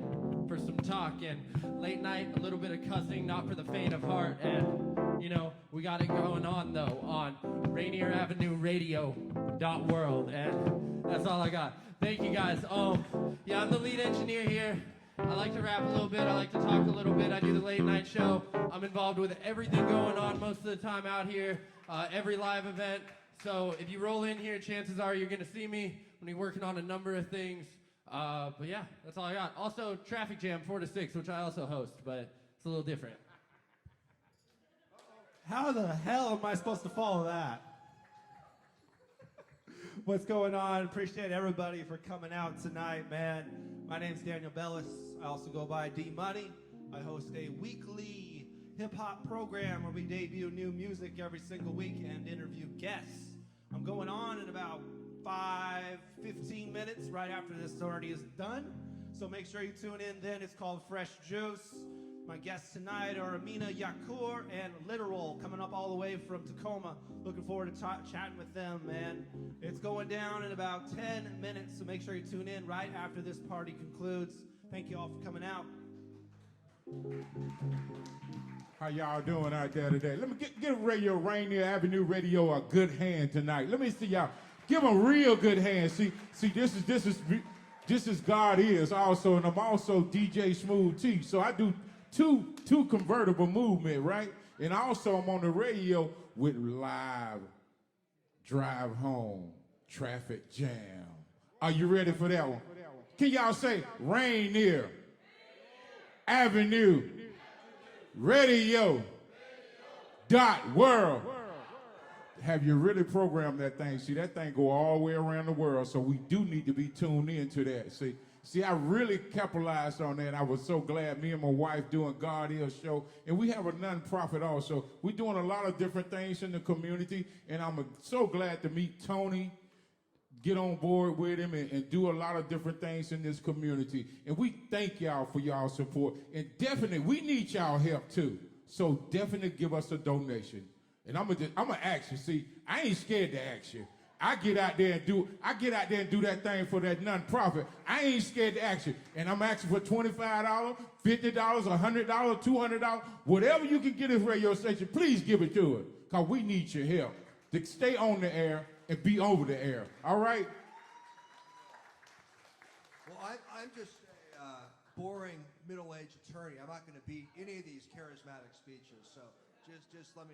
for some talk and late night, a little bit of cussing, not for the faint of heart. And, you know, we got it going on, though, on RainierAvenueRadio.World. And that's all I got. Thank you, guys. Yeah, I'm the lead engineer here. I like to rap a little bit. I like to talk a little bit. I do the late night show. I'm involved with everything going on most of the time out here, every live event. So if you roll in here, chances are you're going to see me when we're working on a number of things. But yeah, that's all I got. Also, Traffic Jam 4 to 6, which I also host, but it's a little different. How the hell am I supposed to follow that? What's going on? Appreciate everybody for coming out tonight, man. My name's Daniel Bellis. I also go by D Money. I host a weekly hip-hop program where we debut new music every single week and interview guests. I'm going on in about 15 minutes right after this already is done. So make sure you tune in then. It's called Fresh Juice. My guests tonight are Amina Yakur and Literal, coming up all the way from Tacoma. Looking forward to chatting with them, man. It's going down in about 10 minutes, so make sure you tune in right after this party concludes. Thank you all for coming out. How y'all doing out there today? Let me give Rainier Avenue Radio a good hand tonight. Let me see y'all. Give them a real good hand. See, this is God is also, and I'm also DJ Smooth T. So I do two convertible movement, right? And also I'm on the radio with live drive home traffic jam. Are you ready for that one? Can y'all say Rainier Avenue Radio.World? Have you really programmed that thing? See, that thing go all the way around the world, so we do need to be tuned into that. See, I really capitalized on that. I was so glad. Me and my wife doing God Is show, and we have a nonprofit also. We're doing a lot of different things in the community, and I'm so glad to meet Tony, get on board with him, and do a lot of different things in this community. And we thank y'all for y'all support. And definitely, we need y'all help too. So definitely give us a donation. And I'm gonna ask you. See, I ain't scared to ask you. I get out there and do that thing for that nonprofit. I ain't scared to ask you. And I'm asking for $25, $50, $100, $200, whatever you can get this radio station, please give it to us. Because we need your help to stay on the air and be over the air. All right? Well, I'm just a boring middle-aged attorney. I'm not going to beat any of these charismatic speeches. So just let me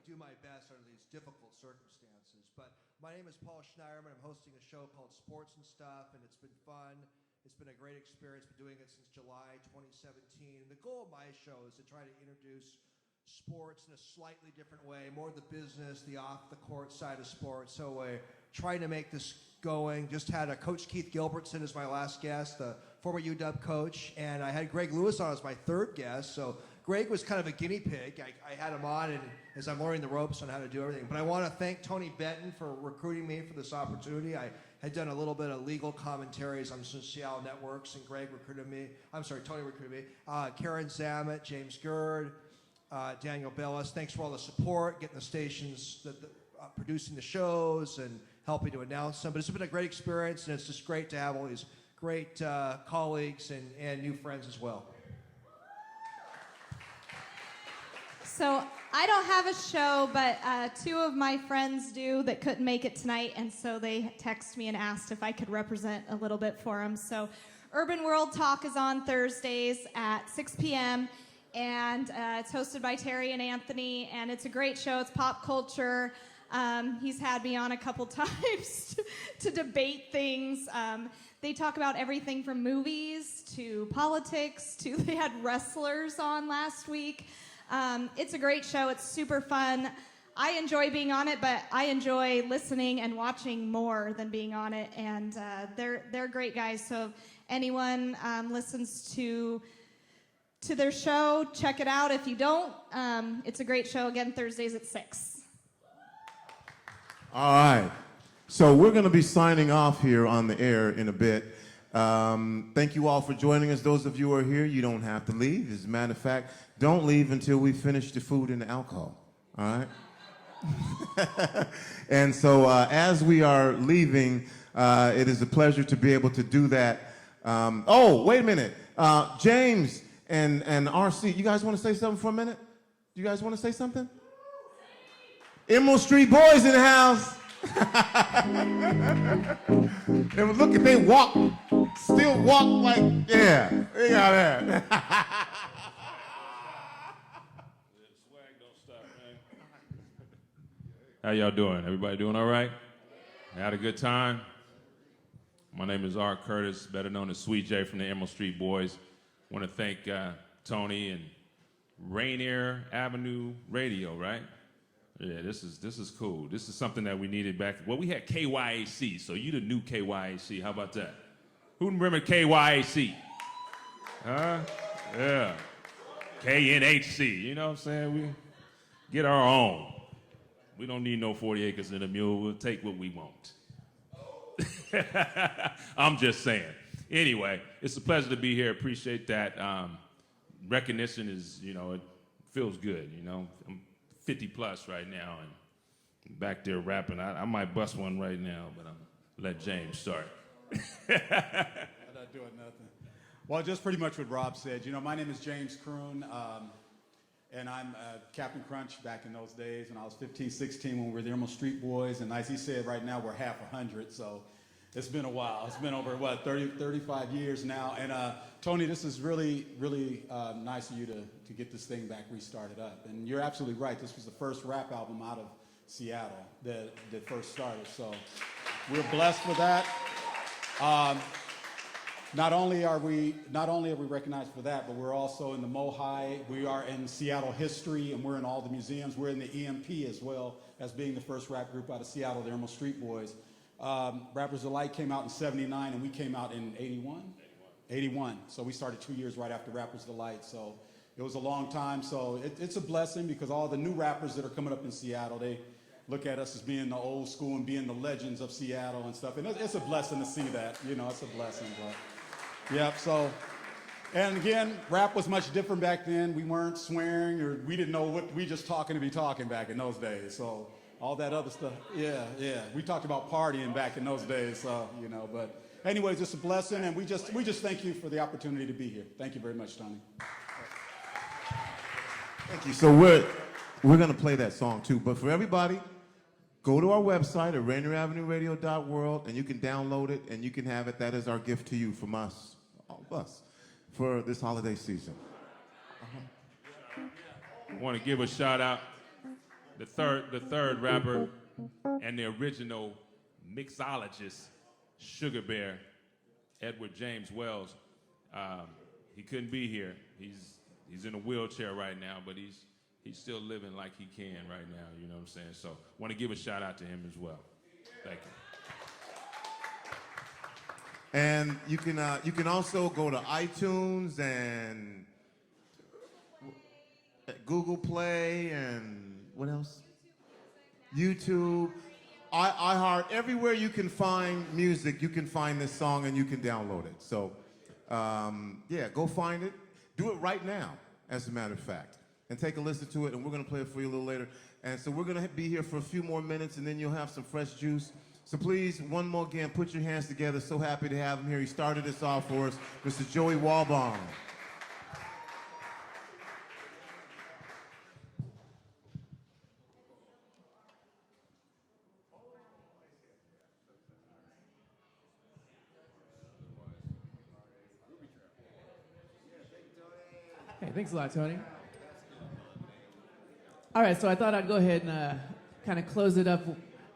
do my best under these difficult circumstances. But my name is Paul Schneiderman. I'm hosting a show called Sports and Stuff, and it's been fun. It's been a great experience. Been doing it since July 2017. The goal of my show is to try to introduce sports in a slightly different way, more the business, the off-the-court side of sports. So we're trying to make this going. Just had a Coach Keith Gilbertson as my last guest, the former UW coach, and I had Greg Lewis on as my third guest. So Greg was kind of a guinea pig. I had him on, and as I'm learning the ropes on how to do everything. But I want to thank Tony Benton for recruiting me for this opportunity. I had done a little bit of legal commentaries on some Seattle networks, and Tony recruited me. Karen Zamet, James Gerd, Daniel Bellis. Thanks for all the support, getting the stations, producing the shows, and helping to announce them. But it's been a great experience, and it's just great to have all these great colleagues and new friends as well. So I don't have a show, but two of my friends do that couldn't make it tonight, and so they texted me and asked if I could represent a little bit for them. So Urban World Talk is on Thursdays at 6 p.m., and it's hosted by Terry and Anthony, and it's a great show. It's pop culture. He's had me on a couple times to debate things. They talk about everything from movies to politics to they had wrestlers on last week. It's a great show. It's super fun. I enjoy being on it, but I enjoy listening and watching more than being on it. And they're great guys. So if anyone listens to their show, check it out. If you don't, it's a great show. Again, Thursdays at 6. All right. So we're going to be signing off here on the air in a bit. Thank you all for joining us. Those of you who are here, you don't have to leave. As a matter of fact, don't leave until we finish the food and the alcohol. All right? And so as we are leaving, it is a pleasure to be able to do that. Oh, wait a minute. James and RC, you guys want to say something for a minute? You guys want to say something? Emerald Street Boys in the house. And look at they still walk like, yeah, they got that. How y'all doing? Everybody doing all right? Had a good time? My name is Art Curtis, better known as Sweet J from the Emerald Street Boys. I want to thank Tony and Rainier Avenue Radio, right? Yeah, this is cool. This is something that we needed back. Well, we had KYAC, so you the new KYAC. How about that? Who remember KYAC? Huh? Yeah. KNHC, you know what I'm saying? We get our own. We don't need no 40 acres and a mule. We'll take what we want. I'm just saying. Anyway, it's a pleasure to be here. Appreciate that. recognition is, you know, it feels good, you know. I'm 50 plus right now and back there rapping. I might bust one right now, but I'm let James start. I'm not doing nothing. Well, just pretty much what Rob said. You know, my name is James Kroon, and I'm Captain Crunch back in those days when I was 15, 16 when we were the Emerald Street Boys. And as he said, right now we're half 100, so it's been a while. It's been over, 35 years now. And Tony, this is really, really nice of you to get this thing back restarted up. And you're absolutely right. This was the first rap album out of Seattle that first started. So we're blessed with that. Not only are we recognized for that, but we're also in the MoHi. We are in Seattle history, and we're in all the museums. We're in the EMP as well as being the first rap group out of Seattle, the Emerald Street Boys. Rappers Delight came out in '79, and we came out in '81. 81. So we started 2 years right after Rappers Delight. So it was a long time. So it's a blessing because all the new rappers that are coming up in Seattle, they look at us as being the old school and being the legends of Seattle and stuff. And it's a blessing to see that. You know, it's a blessing. But, yep, so. And again, rap was much different back then. We weren't swearing or we didn't know what, we just talking to be talking back in those days. So all that other stuff, yeah. We talked about partying back in those days, so, you know. But anyways, it's a blessing, and we just thank you for the opportunity to be here. Thank you very much, Tony. Thank you. So we're going to play that song too, but for everybody, go to our website at RainierAvenueRadio.World, and you can download it, and you can have it. That is our gift to you from us, all of us, for this holiday season. I want to give a shout out the third rapper and the original mixologist, Sugar Bear, Edward James Wells. He couldn't be here. He's in a wheelchair right now, but he's still living like he can right now, you know what I'm saying? So I want to give a shout out to him as well. Thank you. And you can also go to iTunes and Google Play and what else? YouTube, iHeart, everywhere you can find music, you can find this song and you can download it. So yeah, go find it. Do it right now, as a matter of fact. And take a listen to it, and we're going to play it for you a little later. And so we're going to be here for a few more minutes, and then you'll have some fresh juice. So please, one more again, put your hands together. So happy to have him here. He started this off for us, Mr. Joey Walbaum. Hey, thanks a lot, Tony. All right, so I thought I'd go ahead and kind of close it up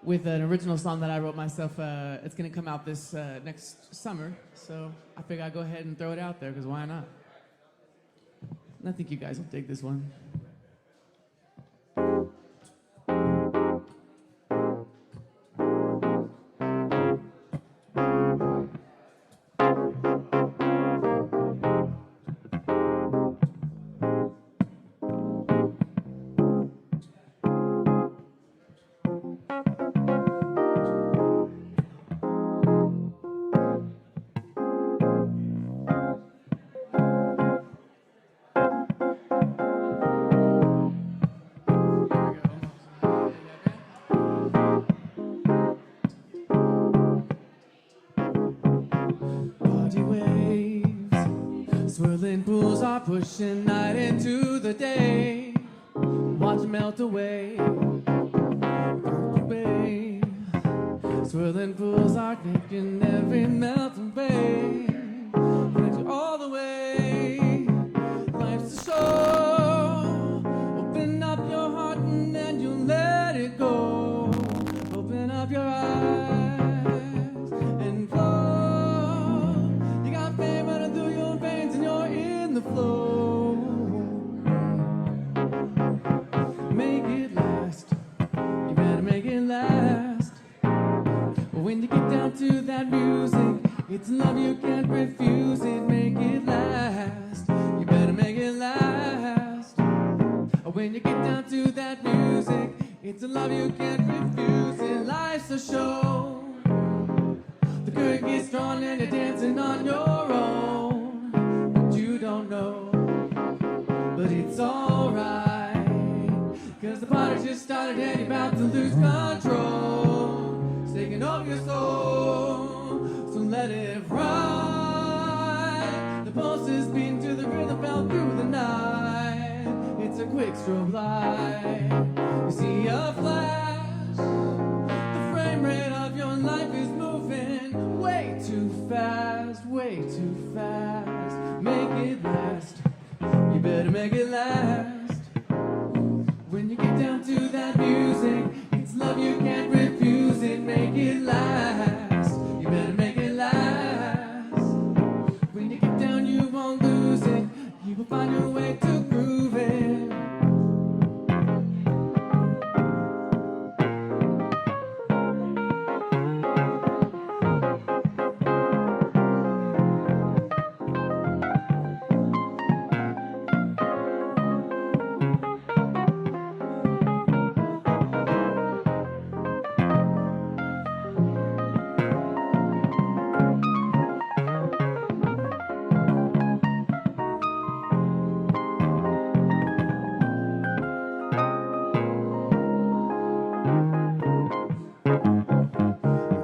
with an original song that I wrote myself. It's going to come out this next summer, so I figured I'd go ahead and throw it out there, because why not? And I think you guys will dig this one. Swirling pools are pushing night into the day. Watch it melt away. Away. Swirling pools are taking every melt away. Let you all the way. Life's a show. Open up your heart and then you let it go. Open up your eyes and flow. You got fame running through your veins and you're in the flow. Make it last. You better make it last. When you get down to that music, it's love you can't refuse it. Make it last. You better make it last. When you get down to that music, it's a love you can't refuse it. Life's a show. The curtain gets drawn and you're dancing on your own, but you don't know. but it's alright. Cause the party just started and you're about to lose control. It's taking over your soul, so let it ride. The pulse is beating to the rhythm felt through the night. It's a quick strobe light. You see a flash, the frame rate of your life is moving way too fast, way too fast. Make it last, you better make it last. When you get down to that music, it's love, you can't refuse it. Make it last, you better make it last. When you get down, you won't lose it. You will find your way to groove it.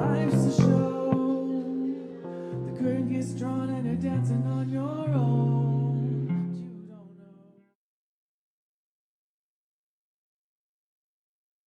Life's a show. The curtain gets drawn and you're dancing on your own.